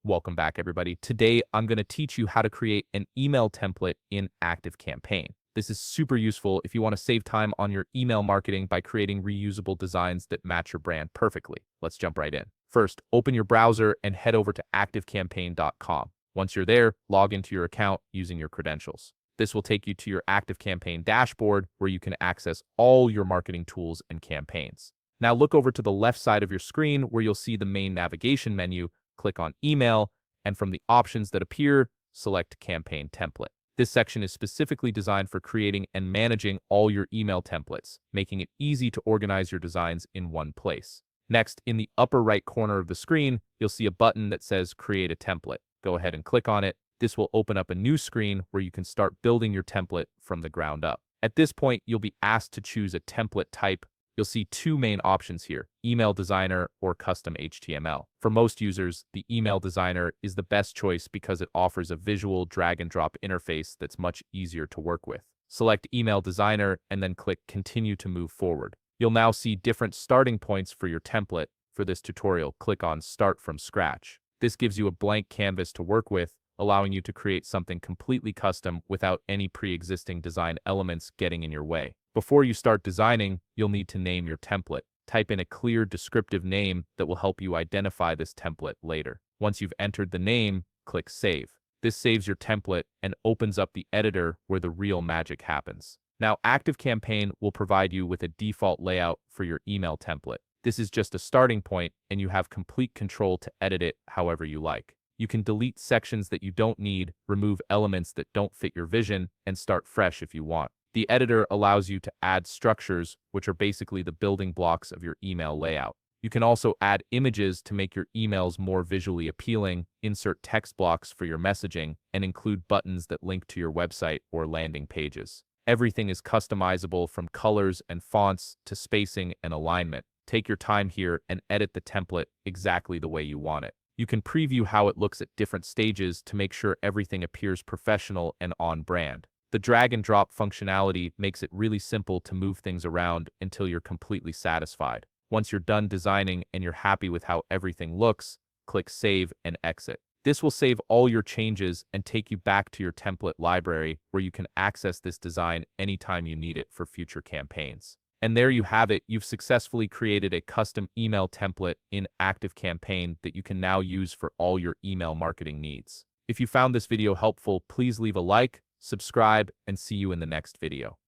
Welcome back, everybody. Today, I'm going to teach you how to create an email template in ActiveCampaign. This is super useful if you want to save time on your email marketing by creating reusable designs that match your brand perfectly. Let's jump right in. First, open your browser and head over to activecampaign.com. Once you're there, log into your account using your credentials. This will take you to your ActiveCampaign dashboard where you can access all your marketing tools and campaigns. Now look over to the left side of your screen where you'll see the main navigation menu. Click on Email, and from the options that appear, select Campaign Template. This section is specifically designed for creating and managing all your email templates, making it easy to organize your designs in one place. Next, in the upper right corner of the screen, you'll see a button that says Create a Template. Go ahead and click on it. This will open up a new screen where you can start building your template from the ground up. At this point, you'll be asked to choose a template type. You'll see two main options here, Email Designer or Custom HTML. For most users, the Email Designer is the best choice because it offers a visual drag-and-drop interface that's much easier to work with. Select Email Designer and then click Continue to move forward. You'll now see different starting points for your template. For this tutorial, click on Start from Scratch. This gives you a blank canvas to work with, allowing you to create something completely custom without any pre-existing design elements getting in your way. Before you start designing, you'll need to name your template. Type in a clear, descriptive name that will help you identify this template later. Once you've entered the name, click Save. This saves your template and opens up the editor where the real magic happens. Now, ActiveCampaign will provide you with a default layout for your email template. This is just a starting point, and you have complete control to edit it however you like. You can delete sections that you don't need, remove elements that don't fit your vision, and start fresh if you want. The editor allows you to add structures, which are basically the building blocks of your email layout. You can also add images to make your emails more visually appealing, insert text blocks for your messaging, and include buttons that link to your website or landing pages. Everything is customizable from colors and fonts to spacing and alignment. Take your time here and edit the template exactly the way you want it. You can preview how it looks at different stages to make sure everything appears professional and on brand. The drag and drop functionality makes it really simple to move things around until you're completely satisfied. Once you're done designing and you're happy with how everything looks, click Save and Exit. This will save all your changes and take you back to your template library where you can access this design anytime you need it for future campaigns. And there you have it. You've successfully created a custom email template in ActiveCampaign that you can now use for all your email marketing needs. If you found this video helpful, please leave a like, subscribe, and see you in the next video.